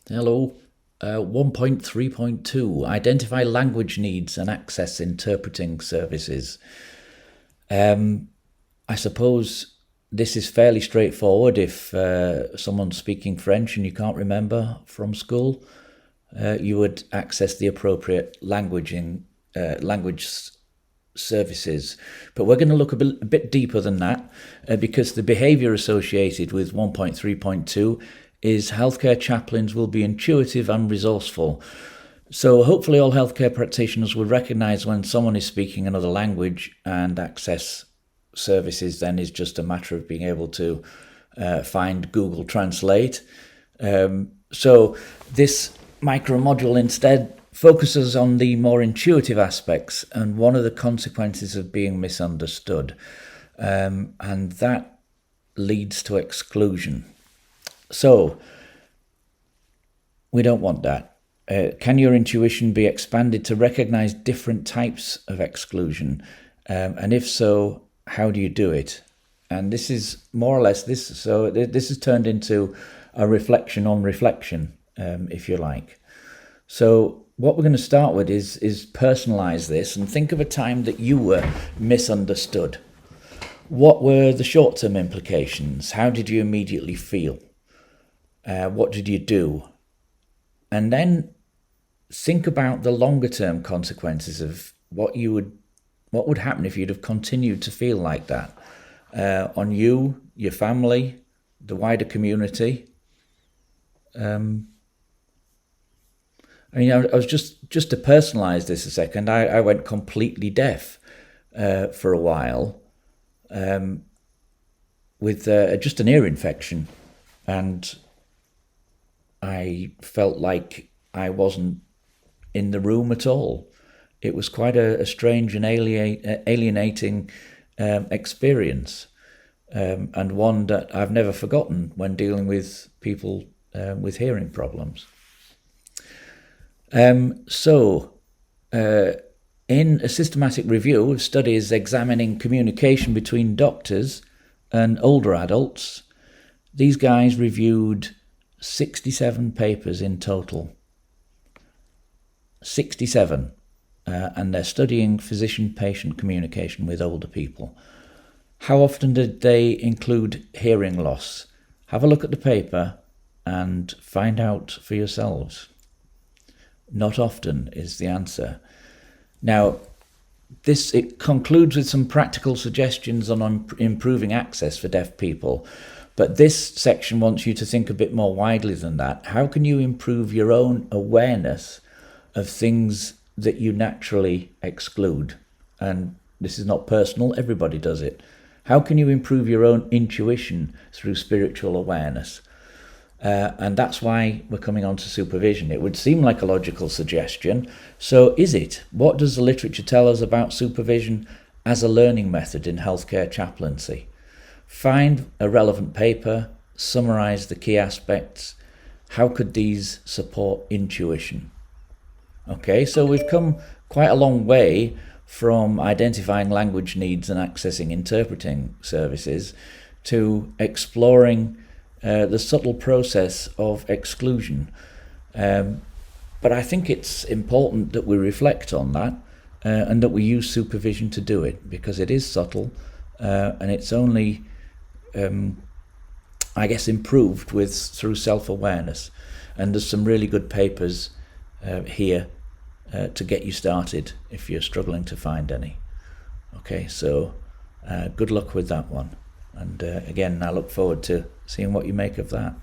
Hello. 1.3.2 Identify language needs and access interpreting services. I suppose this is fairly straightforward if someone's speaking French and you can't remember from school. You would access the appropriate language services. But we're going to look a bit deeper than that because the behaviour associated with 1.3.2 is healthcare chaplains will be intuitive and resourceful. So hopefully all healthcare practitioners will recognise when someone is speaking another language, and access services then is just a matter of being able to find Google Translate. So this micro module instead focuses on the more intuitive aspects and one of the consequences of being misunderstood. And that leads to exclusion. So we don't want that. Can your intuition be expanded to recognize different types of exclusion? And if so, how do you do it? And this is more or less this. So this has turned into a reflection on reflection, if you like. So what we're going to start with is personalize this and think of a time that you were misunderstood. What were the short-term implications? How did you immediately feel? What did you do? And then think about the longer term consequences of what would happen if you'd have continued to feel like that on you, your family, the wider community. I was just to personalize this a second. I went completely deaf for a while with just an ear infection, and I felt like I wasn't in the room at all. It was quite a strange and alienating experience, and one that I've never forgotten when dealing with people with hearing problems. So, in a systematic review of studies examining communication between doctors and older adults, these guys reviewed 67 papers in total. 67. And they're studying physician-patient communication with older people. How often did they include hearing loss? Have a look at the paper and find out for yourselves. Not often is the answer. Now, it concludes with some practical suggestions on improving access for deaf people. But this section wants you to think a bit more widely than that. How can you improve your own awareness of things that you naturally exclude? And this is not personal, everybody does it. How can you improve your own intuition through spiritual awareness? And that's why we're coming on to supervision. It would seem like a logical suggestion. So is it? What does the literature tell us about supervision as a learning method in healthcare chaplaincy? Find a relevant paper, summarize the key aspects. How could these support intuition? Okay, so we've come quite a long way from identifying language needs and accessing interpreting services to exploring the subtle process of exclusion. But I think it's important that we reflect on that and that we use supervision to do it, because it is subtle and it's only improved through self-awareness. And there's some really good papers here to get you started if you're struggling to find any. Okay, so good luck with that one. And again, I look forward to seeing what you make of that.